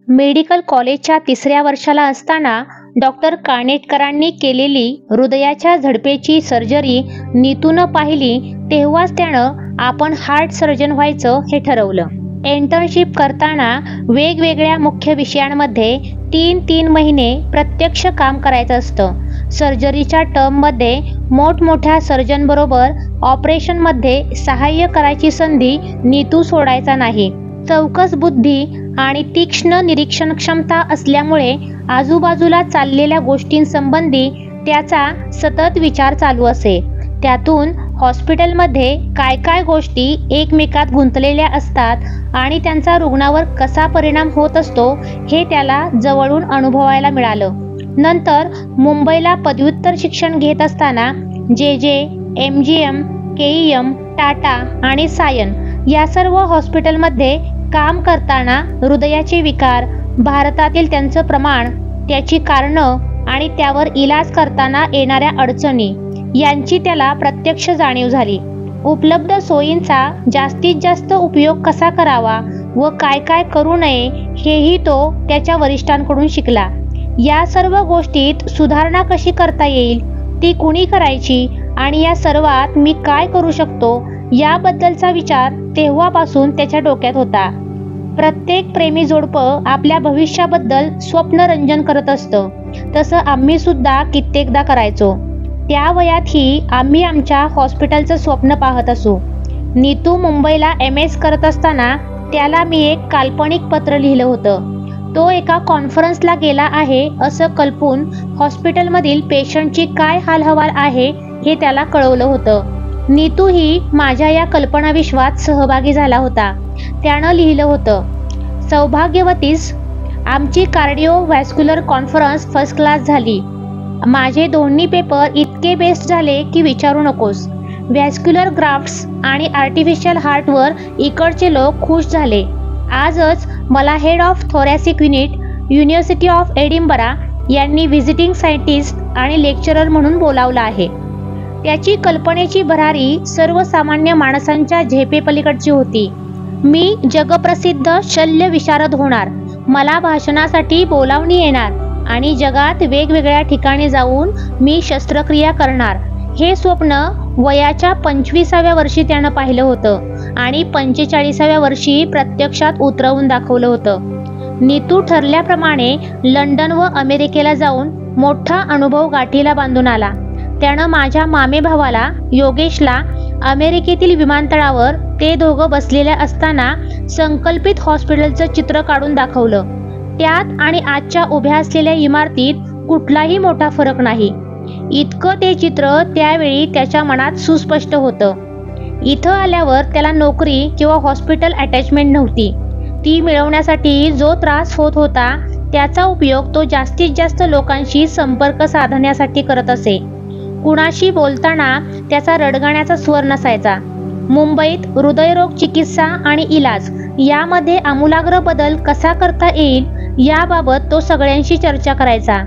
Medical कॉलेजच्या 3ऱ्या वर्षाला असताना डॉक्टर कानेटकरांनी केलेली हृदयाच्या झडपेची सर्जरी नीतूनं पाहिली तेव्हाच त्यानं आपण हार्ट सर्जन व्हायचं हे ठरवलं. इंटर्नशिप करताना वेगवेगळ्या मुख्य विषयांमध्ये 3-3 महिने प्रत्यक्ष काम करायचं असतं. सर्जरीच्या टर्ममध्ये मोठमोठ्या सर्जनबरोबर ऑपरेशनमध्ये सहाय्य करायची संधी नीतू सोडायचा नाही. चौकस बुद्धी आणि तीक्ष्ण निरीक्षण क्षमता असल्यामुळे आजूबाजूला चाललेल्या गोष्टींसंबंधी त्याचा सतत विचार चालू असे. त्यातून हॉस्पिटलमध्ये काय काय गोष्टी एकमेकात गुंतलेल्या असतात आणि त्यांचा रुग्णावर कसा परिणाम होत असतो हे त्याला जवळून अनुभवायला मिळालं. नंतर मुंबईला पदव्युत्तर शिक्षण घेत असताना जे, MGM, KEM, टाटा आणि सायन या सर्व हॉस्पिटलमध्ये काम करताना हृदयाचे विकार, भारतातील त्यांचं प्रमाण, त्याची कारणं आणि त्यावर इलाज करताना येणाऱ्या अडचणी यांची त्याला प्रत्यक्ष जाणीव झाली. उपलब्ध सोयींचा जास्तीत जास्त उपयोग कसा करावा व काय काय करू नये हेही तो त्याच्या वरिष्ठांकडून शिकला. या सर्व गोष्टीत सुधारणा कशी करता येईल, ती कुणी करायची आणि या सर्वात मी काय करू शकतो याबद्दलचा विचार तेव्हापासून त्याच्या डोक्यात होता. प्रत्येक प्रेमी जोडपं आपल्या भविष्याबद्दल स्वप्नरंजन करत असतं. तसं आम्ही सुद्धा कित्येकदा करायचो. त्या वयातही आम्ही आमच्या हॉस्पिटलचं स्वप्न पाहत असू. नीतू मुंबईला MS करत असताना त्याला मी एक काल्पनिक पत्र लिहिलं होतं. तो एका कॉन्फरन्सला गेला आहे असं कल्पून हॉस्पिटलमधील पेशंटची काय हालहवाल आहे हे त्याला कळवलं होतं. नीतूही माझ्या या कल्पनाविश्वात सहभागी झाला होता. त्यानं लिहिलं होतं, सौभाग्यवतीस, आमची कार्डिओव्हॅस्क्युलर कॉन्फरन्स फर्स्ट क्लास झाली. माझे दोन्ही पेपर इतके बेस्ट झाले की विचारू नकोस. व्हॅस्क्युलर ग्राफ्ट्स आणि आर्टिफिशियल हार्टवर इकडचे लोक खुश झाले. आजच मला head of thoracic unit, university of Edinburgh यांनी व्हिजिटिंग सायंटिस्ट आणि लेक्चरर म्हणून बोलावलं आहे. त्याची कल्पनेची भरारी सर्वसामान्य माणसांच्या झेपेपलीकडची होती. मी जगप्रसिद्ध शल्य विशारद होणार, मला भाषणासाठी बोलावणी येणार आणि जगात वेगवेगळ्या ठिकाणी जाऊन मी शस्त्रक्रिया करणार. हे स्वप्न वयाच्या 25व्या वर्षी त्यानं पाहिलं होतं आणि 45व्या वर्षी प्रत्यक्षात उतरवून दाखवलं होतं. नीतू ठरल्याप्रमाणे लंडन व अमेरिकेला जाऊन मोठा अनुभव गाठीला बांधून आला. त्यानं माझ्या मामे भावाला, योगेशला, अमेरिकेतील विमानतळावर ते दोघं बसलेल्या असताना संकल्पित हॉस्पिटलचं चित्र काढून दाखवलं. त्यात आणि आजच्या उभ्या असलेल्या इमारतीत कुठलाही मोठा फरक नाही. इतकं ते चित्र त्यावेळी त्याच्या मनात सुस्पष्ट होतं. इथं आल्यावर त्याला नोकरी किंवा हॉस्पिटल अटॅचमेंट नव्हती. ती मिळवण्यासाठी जो त्रास होत होता त्याचा उपयोग तो जास्तीत जास्त लोकांशी संपर्क साधण्यासाठी करत असे. कुणाशी बोलताना त्याचा रडगाण्याचा स्वर नसायचा. मुंबईत हृदयरोग चिकित्सा आणि इलाज यामध्ये आमूलाग्र बदल कसा करता येईल याबाबत तो सगळ्यांशी चर्चा करायचा.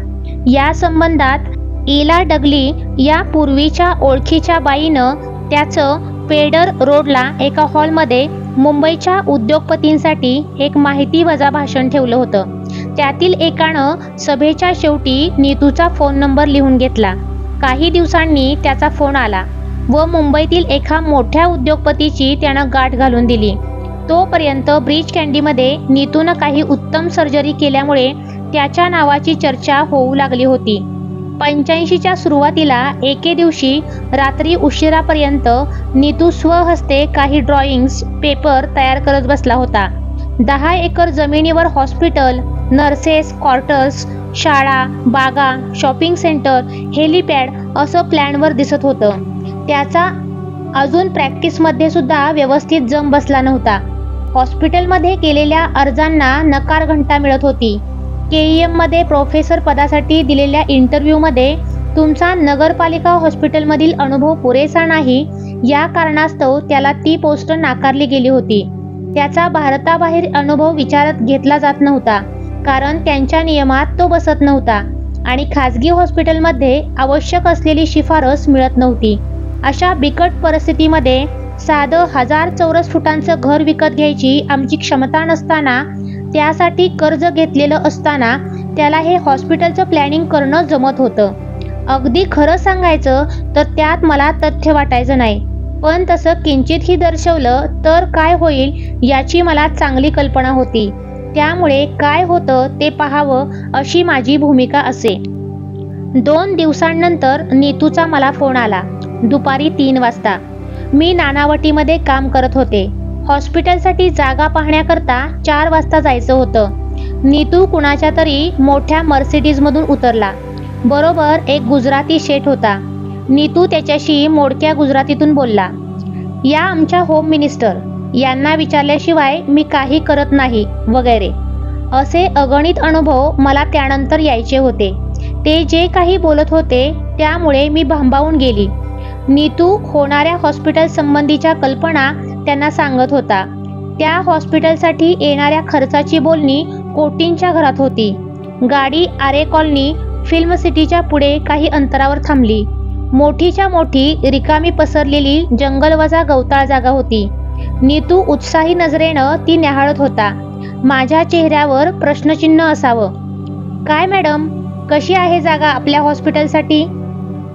या संबंधात इला डगली या पूर्वीच्या ओळखीच्या बाईनं त्याचं पेडर रोडला एका हॉलमध्ये मुंबईच्या उद्योगपतींसाठी एक माहितीवजा भाषण ठेवलं होतं. त्यातील एकानं सभेच्या शेवटी नीतूचा फोन नंबर लिहून घेतला. काही दिवसांनी त्याचा फोन आला व मुंबईतील एका मोठ्या उद्योगपतीची त्यानं गाठ घालून दिली. तोपर्यंत ब्रीच कँडीमध्ये नीतूनं काही उत्तम सर्जरी केल्यामुळे त्याच्या नावाची चर्चा होऊ लागली होती. 85च्या सुरुवातीला एके दिवशी रात्री उशिरापर्यंत नीतू स्वहस्ते काही ड्रॉइंग्स, पेपर तयार करत बसला होता. 10 एकर जमिनीवर हॉस्पिटल, नर्सेस क्वार्टर्स, शाळा, बागा, शॉपिंग सेंटर, हेलिपॅड असं प्लॅनवर दिसत होतं. त्याचा अजून प्रॅक्टिसमध्ये सुद्धा व्यवस्थित जम बसला नव्हता. हॉस्पिटलमध्ये केलेल्या अर्जांना नकार घंटा मिळत होती. KEM मध्ये प्रोफेसर पदासाठी दिलेल्या इंटरव्ह्यूमध्ये तुमचा नगरपालिका हॉस्पिटलमधील अनुभव पुरेसा नाही या कारणास्तव त्याला ती पोस्ट नाकारली गेली होती. त्याचा भारताबाहेर अनुभव विचारात घेतला जात नव्हता कारण त्यांच्या नियमात तो बसत नव्हता आणि खाजगी हॉस्पिटलमध्ये आवश्यक असलेली शिफारस मिळत नव्हती. अशा बिकट परिस्थितीमध्ये साधं 1000 चौरस फुटांचं घर विकत घ्यायची आमची क्षमता नसताना त्यासाठी कर्ज घेतलेलं असताना त्याला हे हॉस्पिटलचं प्लॅनिंग करणं जमत होतं. अगदी खरं सांगायचं तर त्यात मला तथ्य वाटायचं नाही, पण तसं किंचितही दर्शवलं तर काय होईल याची मला चांगली कल्पना होती. त्यामुळे काय होतं ते पाहावं अशी माझी भूमिका असे. 2 दिवसांनंतर नीतूचा मला फोन आला. दुपारी 3 वाजता. मी नानावटीमध्ये काम करत होते. हॉस्पिटलसाठी जागा पाहण्याकरता 4 वाजता जायचं होतं. नीतू कुणाच्या तरी मोठ्या मर्सिडीजमधून उतरला. बरोबर एक गुजराती शेठ होता. नीतू त्याच्याशी मोडक्या गुजरातीतून बोलला, या आमच्या होम मिनिस्टर, यांना विचारल्याशिवाय मी काही करत नाही वगैरे. असे अगणित अनुभव मला त्यानंतर यायचे होते. ते जे काही बोलत होते त्यामुळे मी भांबावून गेली. नीतू होणाऱ्या हॉस्पिटल संबंधीच्या कल्पना त्यांना सांगत होता. त्या हॉस्पिटलसाठी येणाऱ्या खर्चाची बोलणी कोटींच्या घरात होती. गाडी आरे कॉलनी फिल्म सिटीच्या पुढे काही अंतरावर थांबली. मोठीच्या मोठी रिकामी पसरलेली जंगलवजा गवताळ जागा होती. नीतू उत्साही नजरेनं ती न्याहाळत होता. माझ्या चेहऱ्यावर प्रश्नचिन्ह असावं. काय मॅडम, कशी आहे जागा आपल्या हॉस्पिटलसाठी?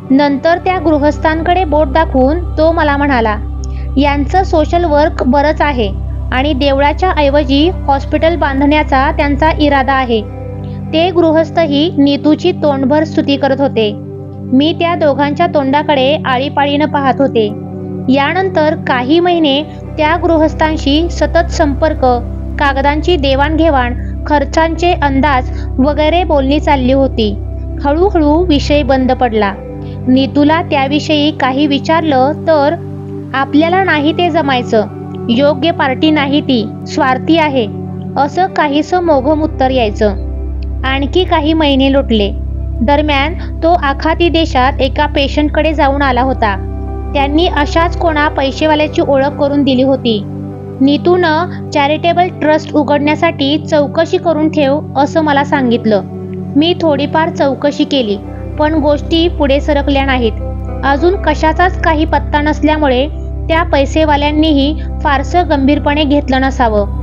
नंतर त्या गृहस्थांकडे बोट दाखवून तो मला म्हणाला, यांचं सोशल वर्क बरंच आहे आणि देवळाच्या ऐवजी हॉस्पिटल बांधण्याचा त्यांचा इरादा आहे. ते गृहस्थही नीतूची तोंडभर स्तुती करत होते. मी त्या दोघांच्या तोंडाकडे आळीपाळीनं पाहत होते. यानंतर काही महिने त्या गृहस्थांशी सतत संपर्क, कागदांची देवाणघेवाण, खर्चांचे अंदाज वगैरे बोलणी चालली होती. हळूहळू विषय बंद पडला. नीतूला त्याविषयी काही विचारलं तर आपल्याला नाही ते जमायचं, योग्य पार्टी नाही ती, स्वार्थी आहे, असं काहीसं मोघम उत्तर यायचं. आणखी काही महिने लोटले. दरम्यान तो आखाती देशात एका पेशंटकडे जाऊन आला होता. त्यांनी अशाच कोणा पैसेवाल्याची ओळख करून दिली होती. नीतूनं चॅरिटेबल ट्रस्ट उघडण्यासाठी चौकशी करून ठेव असं मला सांगितलं. मी थोडीफार चौकशी केली, पण गोष्टी पुढे सरकल्या नाहीत. अजून कशाचाच काही पत्ता नसल्यामुळे त्या पैसेवाल्यांनीही फारसं गंभीरपणे घेतलं नसावं.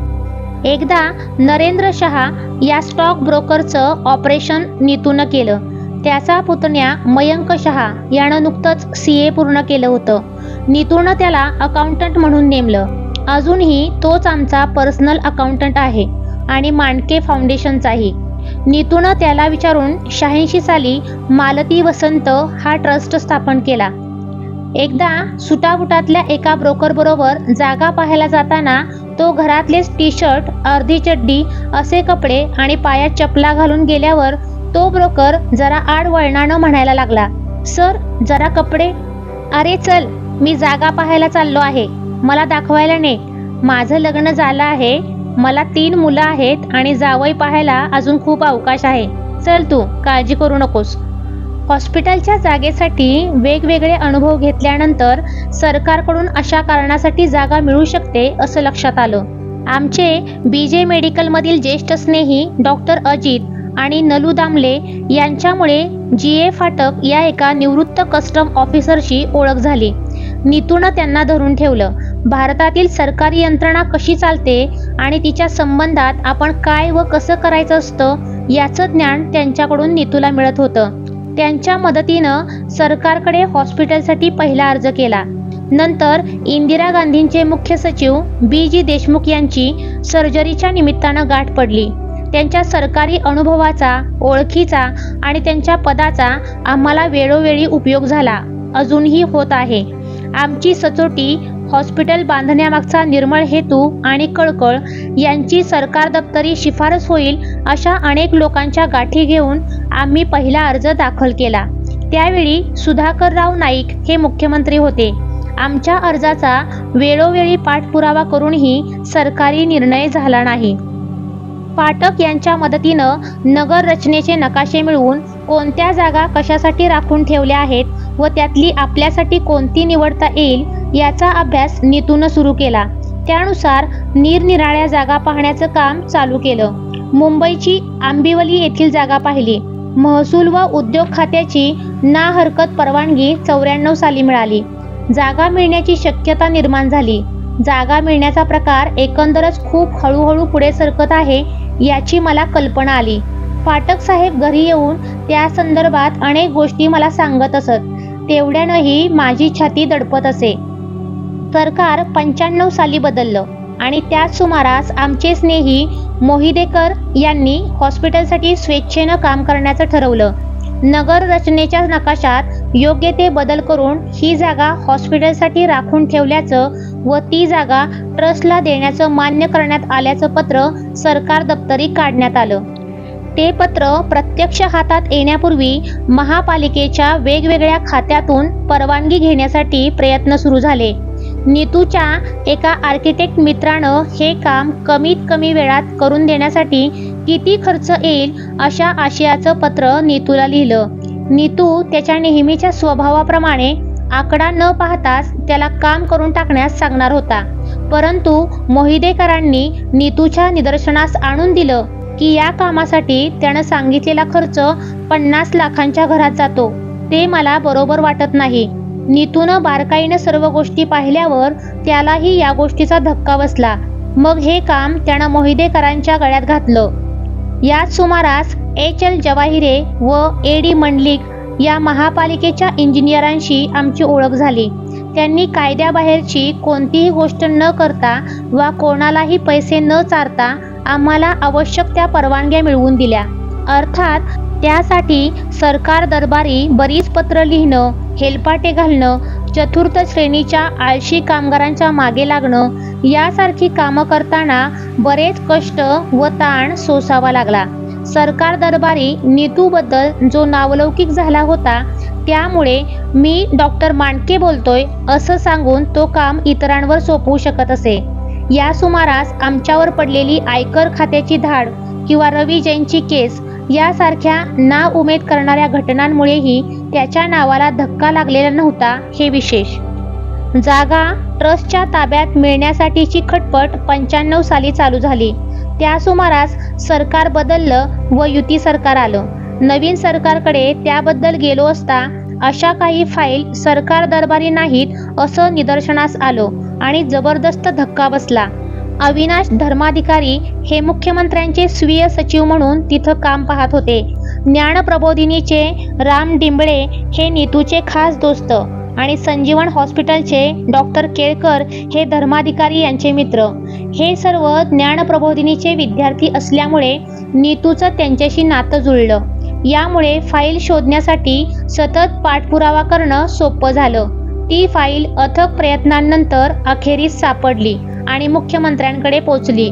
एकदा नरेंद्र शहा या स्टॉक ब्रोकरचं ऑपरेशन नीतूनं केलं. त्याचा पुतण्या मयंक शहा यानं नुकतंच CA पूर्ण केलं होतं. नीतूनं त्याला अकाउंटंट म्हणून नेमलं. अजूनही तोच आमचा पर्सनल अकाउंटंट आहे आणि मांडके फाउंडेशनचाही. नीतूनं त्याला विचारून 86 साली मालती वसंत हा ट्रस्ट स्थापन केला. एकदा सुटाबुटातल्या एका ब्रोकरबरोबर जागा पाहायला जाताना तो घरातलेच टी-शर्ट, अर्धी चड्डी असे कपडे आणि पायात चपला घालून गेल्यावर तो ब्रोकर जरा आडवळणानं म्हणायला लागला, सर जरा कपडे. अरे चल, मी जागा पाहायला चाललो आहे, मला दाखवायला ने. माझं लग्न झालं आहे, मला 3 मुलं आहेत आणि जावई पाहायला अजून खूप अवकाश आहे. चल तू, काळजी करू नकोस. हॉस्पिटलच्या जागेसाठी वेगवेगळे अनुभव घेतल्यानंतर सरकारकडून अशा कारणासाठी जागा मिळू शकते असं लक्षात आलं. आमचे BJ मेडिकलमधील ज्येष्ठ स्नेही डॉक्टर अजित आणि नलू दामले यांच्यामुळे GA फाटक या एका निवृत्त कस्टम ऑफिसरशी ओळख झाली. नीतूनं त्यांना धरून ठेवलं. भारतातील सरकारी यंत्रणा कशी चालते आणि तिच्या संबंधात आपण काय व कसं करायचं असतं याचं ज्ञान त्यांच्याकडून नीतूला मिळत होतं. त्यांच्या मदतीनं सरकारकडे हॉस्पिटलसाठी पहिला अर्ज केला. नंतर इंदिरा गांधींचे मुख्य सचिव BG देशमुख यांची सर्जरीच्या निमित्तानं गाठ पडली. त्यांच्या सरकारी अनुभवाचा, ओळखीचा आणि त्यांच्या पदाचा आम्हाला वेळोवेळी उपयोग झाला, अजूनही होत आहे. आमची सचोटी, हॉस्पिटल बांधण्यामागचा निर्मळ हेतू आणि कळकळ यांची सरकार दप्तरी शिफारस होईल अशा अनेक लोकांच्या गाठी घेऊन आम्ही पहिला अर्ज दाखल केला. त्यावेळी सुधाकरराव नाईक हे मुख्यमंत्री होते. आमच्या अर्जाचा वेळोवेळी पाठपुरावा करूनही सरकारी निर्णय झाला नाही. पाठक यांच्या मदतीनं नगर रचनेचे नकाशे मिळवून कोणत्या जागा कशासाठी राखून ठेवल्या आहेत व त्यातली आपल्यासाठी कोणती निवडता येईल याचा अभ्यास नीतूनं सुरू केला. त्यानुसार निरनिराळ्या जागा पाहण्याचं काम चालू केलं. मुंबईची आंबिवली येथील जागा पाहिली. महसूल व उद्योग खात्याची ना हरकत परवानगी 94 साली मिळाली. जागा मिळण्याची शक्यता निर्माण झाली. जागा मिळण्याचा प्रकार एकंदरच खूप हळूहळू पुढे सरकत आहे याची मला कल्पना आली. फाटक साहेब घरी येऊन त्या संदर्भात अनेक गोष्टी मला सांगत असत. तेवढ्यानंही माझी छाती दडपत असे. सरकार 95 साली बदललं आणि त्याच सुमारास आमचे स्नेही मोहिदेकर यांनी हॉस्पिटलसाठी स्वेच्छेनं काम करण्याचं ठरवलं. नगर रचनेच्या नकाशात योग्य ते बदल करून ही जागा हॉस्पिटलसाठी राखून ठेवल्याचं व ती जागा ट्रस्टला देण्याचं मान्य करण्यात आल्याचं पत्र सरकार दप्तरी काढण्यात आलं. ते पत्र प्रत्यक्ष हातात येण्यापूर्वी महापालिकेच्या वेगवेगळ्या खात्यातून परवानगी घेण्यासाठी प्रयत्न सुरू झाले. नीतूच्या एका आर्किटेक्ट मित्रानं हे काम कमीत कमी वेळात करून देण्यासाठी किती खर्च येईल अशा आशयाचं पत्र नीतूला लिहिलं. नीतू त्याच्या नेहमीच्या स्वभावाप्रमाणे आकडा न पाहताच त्याला काम करून टाकण्यास सांगणार होता. परंतु मोहिदेकरांनी नीतूच्या निदर्शनास आणून दिलं की या कामासाठी त्यानं सांगितलेला खर्च 50 लाखांच्या घरात जातो. ते मला बरोबर वाटत नाही. नीतूनं बारकाईनं सर्व गोष्टी पाहिल्यावर त्यालाही या गोष्टीचा धक्का बसला. मग हे काम त्यानं मोहिदेकरांच्या गळ्यात घातलं. याच सुमारास HL जवाहिरे व AD मंडलिक या महापालिकेच्या इंजिनियरांशी आमची ओळख झाली. त्यांनी कायद्याबाहेरची कोणतीही गोष्ट न करता वा कोणालाही पैसे न चारता आम्हाला आवश्यक त्या परवानग्या मिळवून दिल्या. अर्थात त्यासाठी सरकार दरबारी बरीच पत्र लिहिणं, हेलपाटे घालणं, चतुर्थ श्रेणीच्या आळशी कामगारांच्या मागे लागणं यासारखी कामं करताना बरेच कष्ट व ताण सोसावा लागला. सरकार दरबारी नीतूबद्दल जो नावलौकिक झाला होता त्यामुळे मी डॉक्टर मांडके बोलतोय असं सांगून तो काम इतरांवर सोपवू शकत असे. या सुमारास आमच्यावर पडलेली आयकर खात्याची धाड किंवा रवी जैनची केस यासारख्या नाउमेद करणाऱ्या घटनांमुळेही त्याच्या नावाला धक्का लागलेला नव्हता हे विशेष. जागा ट्रस्टच्या ताब्यात मिळण्यासाठीची खटपट 95 साली चालू झाली. त्या सुमारास सरकार बदललं व युती सरकार आलं. नवीन सरकारकडे त्याबद्दल गेलो असता अशा काही फाईल सरकार दरबारी नाहीत असं निदर्शनास आलं आणि जबरदस्त धक्का बसला. अविनाश धर्माधिकारी हे मुख्यमंत्र्यांचे स्वीय सचिव म्हणून तिथं काम पाहत होते. ज्ञानप्रबोधिनीचे राम डिंबळे हे नीतूचे खास दोस्त आणि संजीवन हॉस्पिटलचे डॉक्टर केळकर हे धर्माधिकारी यांचे मित्र. हे सर्व ज्ञानप्रबोधिनीचे विद्यार्थी असल्यामुळे नीतूचं त्यांच्याशी नातं जुळलं. यामुळे फाईल शोधण्यासाठी सतत पाठपुरावा करणं सोपं झालं. ती फाईल अथक प्रयत्नांनंतर अखेरीस सापडली आणि मुख्यमंत्र्यांकडे पोचली.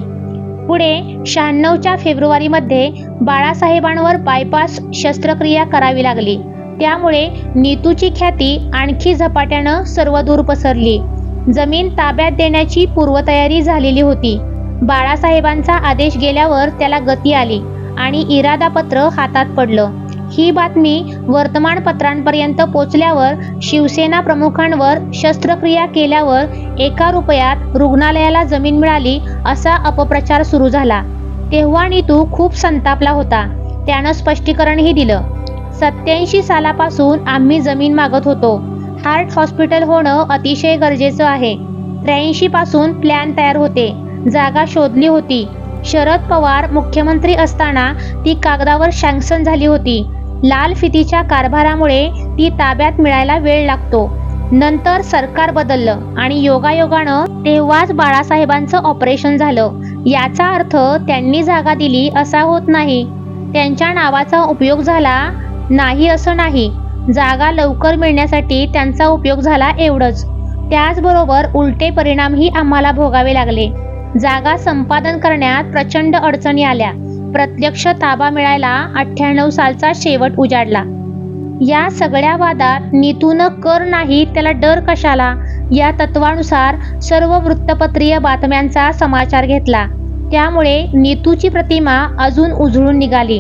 पुढे 96च्या फेब्रुवारीमध्ये बाळासाहेबांवर बायपास शस्त्रक्रिया करावी लागली. त्यामुळे नीतूची ख्याती आणखी झपाट्यानं सर्वदूर पसरली. जमीन ताब्यात देण्याची पूर्वतयारी झालेली होती. बाळासाहेबांचा आदेश गेल्यावर त्याला गती आली आणि इरादापत्र हातात पडलं. ही बातमी वर्तमानपत्रांपर्यंत पोचल्यावर शिवसेना प्रमुखांवर शस्त्रक्रिया केल्यावर 1 रुपयात रुग्णालयाला जमीन मिळाली असा अपप्रचार सुरू झाला. तेव्हा नीतू खूप संतापला होता. त्यानं स्पष्टीकरणही दिलं. 87 सालापासून आम्ही जमीन मागत होतो. हार्ट हॉस्पिटल होणं अतिशय गरजेचं आहे. 83 पासून प्लॅन तयार होते. जागा शोधली होती. शरद पवार मुख्यमंत्री असताना ती कागदावर सँक्शन झाली होती. लाल फितीच्या कारभारामुळे ती ताब्यात मिळायला वेळ लागतो. नंतर सरकार बदललं आणि योगायोगानं तेव्हाच बाळासाहेबांचं ऑपरेशन झालं. याचा अर्थ त्यांनी जागा दिली असा होत नाही. त्यांच्या नावाचा उपयोग झाला नाही असं नाही. जागा लवकर मिळण्यासाठी त्यांचा उपयोग झाला एवढंच. त्याचबरोबर उलटे परिणामही आम्हाला भोगावे लागले. जागा संपादन करण्यात प्रचंड अडचणी आल्या. प्रत्यक्ष ताबा मिळायला 98 सालचा शेवट उजाडला. या सगळ्या वादात नीतूनं कर नाही त्याला डर कशाला या तत्वानुसार सर्व वृत्तपत्रीय बातम्यांचा समाचार घेतला. त्यामुळे नीतूची प्रतिमा अजून उजळून निघाली.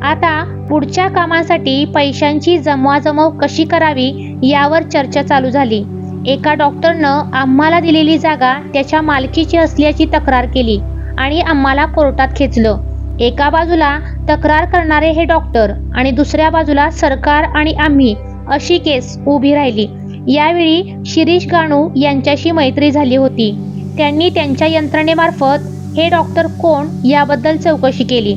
आता पुढच्या कामासाठी पैशांची जमवाजमव कशी करावी यावर चर्चा चालू झाली. एका डॉक्टरनं आम्हाला दिलेली जागा त्याच्या मालकीची असल्याची तक्रार केली आणि आम्हाला कोर्टात खेचलं. एका बाजूला तक्रार करणारे हे डॉक्टर आणि दुसऱ्या बाजूला सरकार आणि आम्ही अशी केस उभी राहिली. यावेळी शिरीष गाणू यांच्याशी मैत्री झाली होती. त्यांनी त्यांच्या यंत्रणेमार्फत हे डॉक्टर कोण याबद्दल चौकशी केली.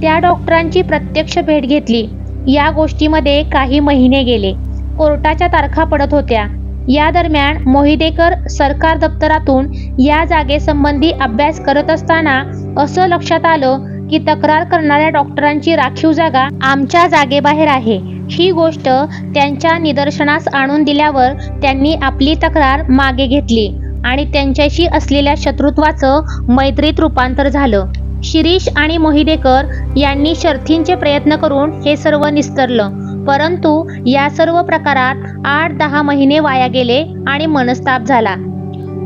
त्या डॉक्टरांची प्रत्यक्ष भेट घेतली. या गोष्टीमध्ये काही महिने गेले. कोर्टाच्या तारखा पडत होत्या. या दरम्यान मोहिदेकर सरकार दप्तरातून या जागेसंबंधी अभ्यास करत असताना असं लक्षात आलं की तक्रार करणाऱ्या डॉक्टरांची राखीव जागा आमच्या जागेबाहेर आहे. ही गोष्ट त्यांच्या निदर्शनास आणून दिल्यावर त्यांनी आपली तक्रार मागे घेतली आणि त्यांच्याशी असलेल्या शत्रुत्वाचं मैत्रीत रूपांतर झालं. शिरीष आणि मोहिदेकर यांनी शर्थींचे प्रयत्न करून हे सर्व निस्तरलं. परंतु या सर्व प्रकारात 8-10 महिने वाया गेले आणि मनस्ताप झाला.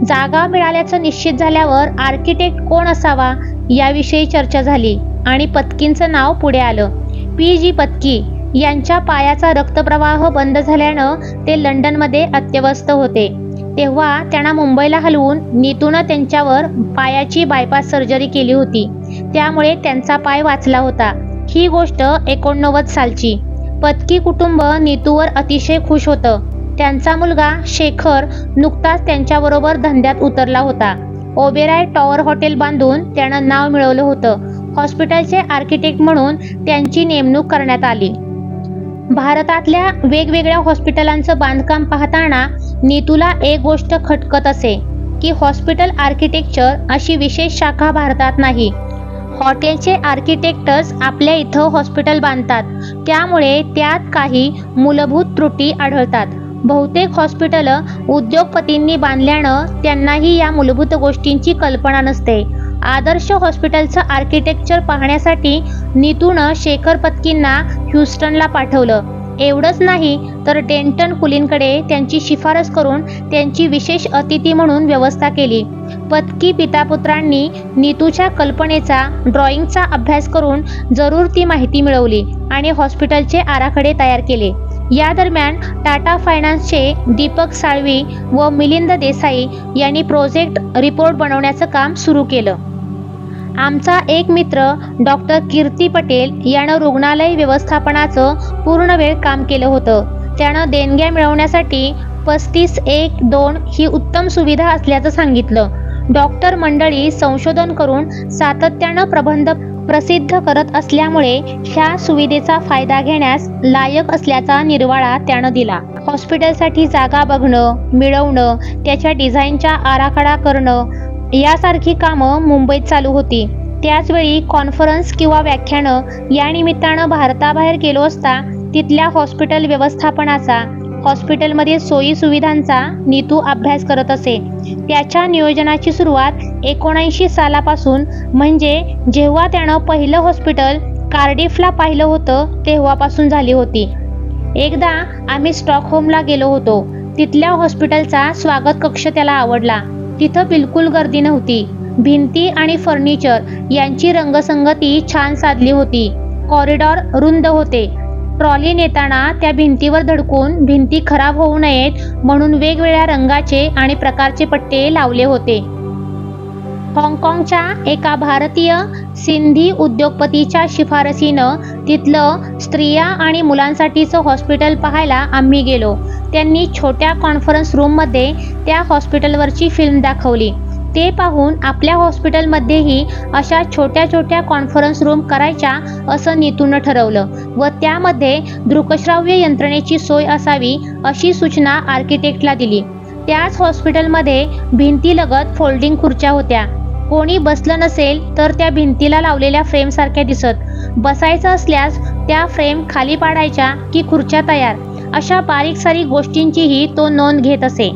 जागा मिळाल्याचं निश्चित झाल्यावर आर्किटेक्ट कोण असावा याविषयी चर्चा झाली आणि पत्कींचं नाव पुढे आलं. पी.जी. पत्की यांच्या पायाचा रक्तप्रवाह बंद झाल्यानं ते लंडनमध्ये अत्यवस्थ होते. तेव्हा त्यांना मुंबईला हलवून नीतूनं त्यांच्यावर पायाची बायपास सर्जरी केली होती. त्यामुळे त्यांचा पाय वाचला होता. ही गोष्ट 89 सालची. पत्की कुटुंब नीतूवर अतिशय खुश होतं. त्यांचा मुलगा शेखर नुकताच त्यांच्याबरोबर धंद्यात उतरला होता. ओबेरॉय टॉवर हॉटेल बांधून त्यानं नाव मिळवलं होतं. हॉस्पिटलचे आर्किटेक्ट म्हणून त्यांची नेमणूक करण्यात आली. भारतातल्या वेगवेगळ्या हॉस्पिटलांचं बांधकाम पाहताना नीतूला एक गोष्ट खटकत असे की हॉस्पिटल आर्किटेक्चर अशी विशेष शाखा भारतात नाही. हॉटेलचे आर्किटेक्टच आपल्या इथं हॉस्पिटल बांधतात. त्यामुळे त्यात काही मूलभूत त्रुटी आढळतात. बहुतेक हॉस्पिटल उद्योगपतींनी बांधल्यानं त्यांनाही या मूलभूत गोष्टींची कल्पना नसते. आदर्श हॉस्पिटलचं आर्किटेक्चर पाहण्यासाठी नीतूनं शेखर पत्कींना ह्युस्टनला पाठवलं. एवढंच नाही तर डेंटन कुलीनकडे त्यांची शिफारस करून त्यांची विशेष अतिथी म्हणून व्यवस्था केली. पत्की पितापुत्रांनी नीतूच्या कल्पनेचा ड्रॉइंगचा अभ्यास करून जरूर ती माहिती मिळवली आणि हॉस्पिटलचे आराखडे तयार केले. या दरम्यान टाटा फायनान्सचे दीपक साळवी व मिलिंद देसाई यांनी प्रोजेक्ट रिपोर्ट बनवण्याचं काम सुरू केलं. आमचा एक मित्र डॉक्टर कीर्ती पटेल यानं रुग्णालय व्यवस्थापनाचं पूर्ण वेळ काम केलं होतं. त्यानं देणग्या मिळवण्यासाठी 35-1-2 ही उत्तम सुविधा असल्याचं सांगितलं. डॉक्टर मंडळी संशोधन करून सातत्यानं प्रबंध प्रसिद्ध करत असल्यामुळे ह्या सुविधेचा फायदा घेण्यास लायक असल्याचा निर्वाळा त्यानं दिला. हॉस्पिटलसाठी जागा बघणं, मिळवणं, त्याच्या डिझाईनचा आराखडा करणं यासारखी कामं मुंबईत चालू होती. त्याचवेळी कॉन्फरन्स किंवा व्याख्यानं या निमित्तानं भारताबाहेर गेलो असता तिथल्या हॉस्पिटल व्यवस्थापनाचा, हॉस्पिटलमध्ये सोयी सुविधांचा नीतू अभ्यास करत असे. त्याच्या नियोजनाची सुरुवात 79 सालापासून म्हणजे जेव्हा त्यानं पहिलं हॉस्पिटल कार्डिफला पाहिलं होतं तेव्हापासून झाली होती. एकदा आम्ही स्टॉकहोमला गेलो होतो. तिथल्या हॉस्पिटलचा स्वागत कक्ष त्याला आवडला. तिथं बिलकुल गर्दी नव्हती. भिंती आणि फर्निचर यांची रंगसंगती छान साधली होती. कॉरिडॉर रुंद होते. ट्रॉली नेताना त्या भिंतीवर धडकून भिंती खराब होऊ नयेत म्हणून वेगवेगळ्या रंगाचे आणि प्रकारचे पट्टे लावले होते. हाँगकाँगच्या एका भारतीय सिंधी उद्योगपतीच्या शिफारसीनं तिथलं स्त्रिया आणि मुलांसाठीचं हॉस्पिटल पाहायला आम्ही गेलो. त्यांनी छोट्या कॉन्फरन्स रूममध्ये त्या हॉस्पिटलवरची फिल्म दाखवली. ते पाहून आपल्या हॉस्पिटलमध्येही अशा छोट्या छोट्या कॉन्फरन्स रूम करायच्या असं नीतूनं ठरवलं व त्यामध्ये दृकश्राव्य यंत्रणेची सोय असावी अशी सूचना आर्किटेक्टला दिली. त्याच हॉस्पिटलमध्ये भिंतीलगत फोल्डिंग खुर्च्या होत्या. कोणी बसलं नसेल तर त्या भिंतीला लावलेल्या फ्रेमसारख्या दिसत. बसायचं असल्यास त्या फ्रेम खाली पाडायच्या की खुर्च्या तयार, अशा बारीक सारीक गोष्टींचीही तो नोंद घेत असे.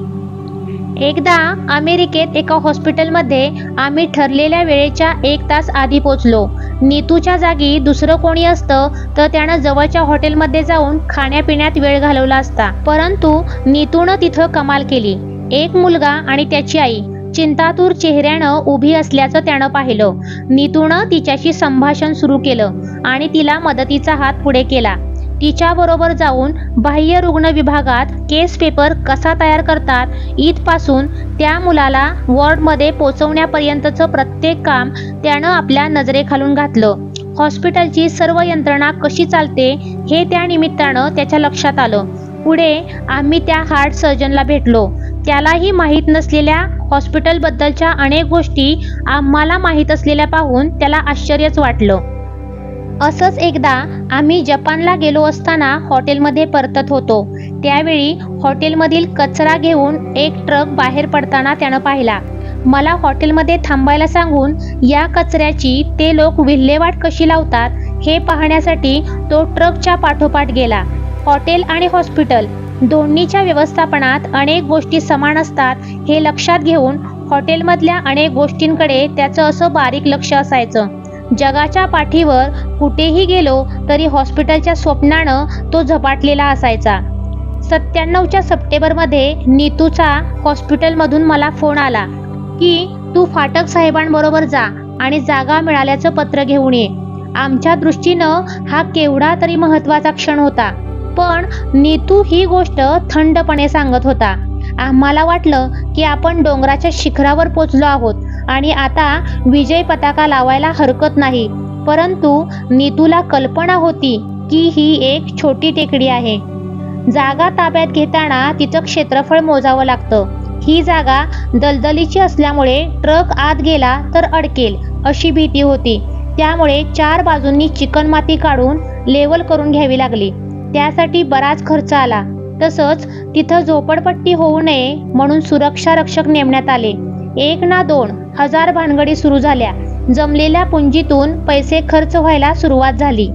एकदा अमेरिकेत एका हॉस्पिटलमध्ये आम्ही ठरलेल्या वेळेच्या 1 तास आधी पोचलो. नीतूच्या जागी दुसरं कोणी असतं तर त्यानं जवळच्या हॉटेलमध्ये जाऊन खाण्यापिण्यात वेळ घालवला असता. परंतु नीतूनं तिथं कमाल केली. एक मुलगा आणि त्याची आई चिंतातूर चेहऱ्यानं उभी असल्याचं त्यानं पाहिलं. नीतूनं तिच्याशी संभाषण सुरू केलं आणि तिला मदतीचा हात पुढे केला. तिच्याबरोबर जाऊन बाह्य रुग्ण विभागात केस पेपर कसा तयार करतात इथपासून त्या मुलाला वॉर्डमध्ये पोचवण्यापर्यंतचं प्रत्येक काम त्यानं आपल्या नजरेखालून घातलं. हॉस्पिटलची सर्व यंत्रणा कशी चालते हे त्या निमित्तानं त्याच्या लक्षात आलं. पुढे आम्ही त्या हार्ट सर्जनला भेटलो. त्यालाही माहीत नसलेल्या हॉस्पिटलबद्दलच्या अनेक गोष्टी आम्हाला माहीत असलेल्या पाहून त्याला आश्चर्यच वाटलं. असंच एकदा आम्ही जपानला गेलो असताना हॉटेलमध्ये परतत होतो. त्यावेळी हॉटेलमधील कचरा घेऊन एक ट्रक बाहेर पडताना त्यानं पाहिला. मला हॉटेलमध्ये थांबायला सांगून या कचऱ्याची ते लोक विल्हेवाट कशी लावतात हे पाहण्यासाठी तो ट्रकच्या पाठोपाठ गेला. हॉटेल आणि हॉस्पिटल दोन्हीच्या व्यवस्थापनात अनेक गोष्टी समान असतात हे लक्षात घेऊन हॉटेलमधल्या अनेक गोष्टींकडे त्याचं असं बारीक लक्ष असायचं. जगाच्या पाठीवर कुठेही गेलो तरी हॉस्पिटलच्या स्वप्नानं तो झपाटलेला असायचा. 97च्या सप्टेंबरमध्ये नीतूचा हॉस्पिटलमधून मला फोन आला की तू फाटक साहेबांबरोबर जा आणि जागा मिळाल्याचं पत्र घेऊन ये. आमच्या दृष्टीनं हा केवढा तरी महत्त्वाचा क्षण होता, पण नीतू ही गोष्ट थंडपणे सांगत होता. आम्हाला वाटलं की आपण डोंगराच्या शिखरावर पोचलो आहोत आणि आता विजय पताका लावायला हरकत नाही, परंतु नीतूला कल्पना होती की ही एक छोटी टेकडी आहे. जागा ताब्यात घेताना तिचं क्षेत्रफळ मोजावं लागतं. ही जागा दलदलीची असल्यामुळे ट्रक आत गेला तर अडकेल अशी भीती होती. त्यामुळे 4 बाजूंनी चिकणमाती काढून लेवल करून घ्यावी लागली. त्यासाठी बराच खर्च आला. तसंच तिथं झोपडपट्टी होऊ नये म्हणून सुरक्षा रक्षक नेमण्यात आले. 1 ना 2 हजार भानगडी सुरू झाल्या. जमलेल्या पुंजीतून पैसे खर्च व्हायला सुरुवात झाली.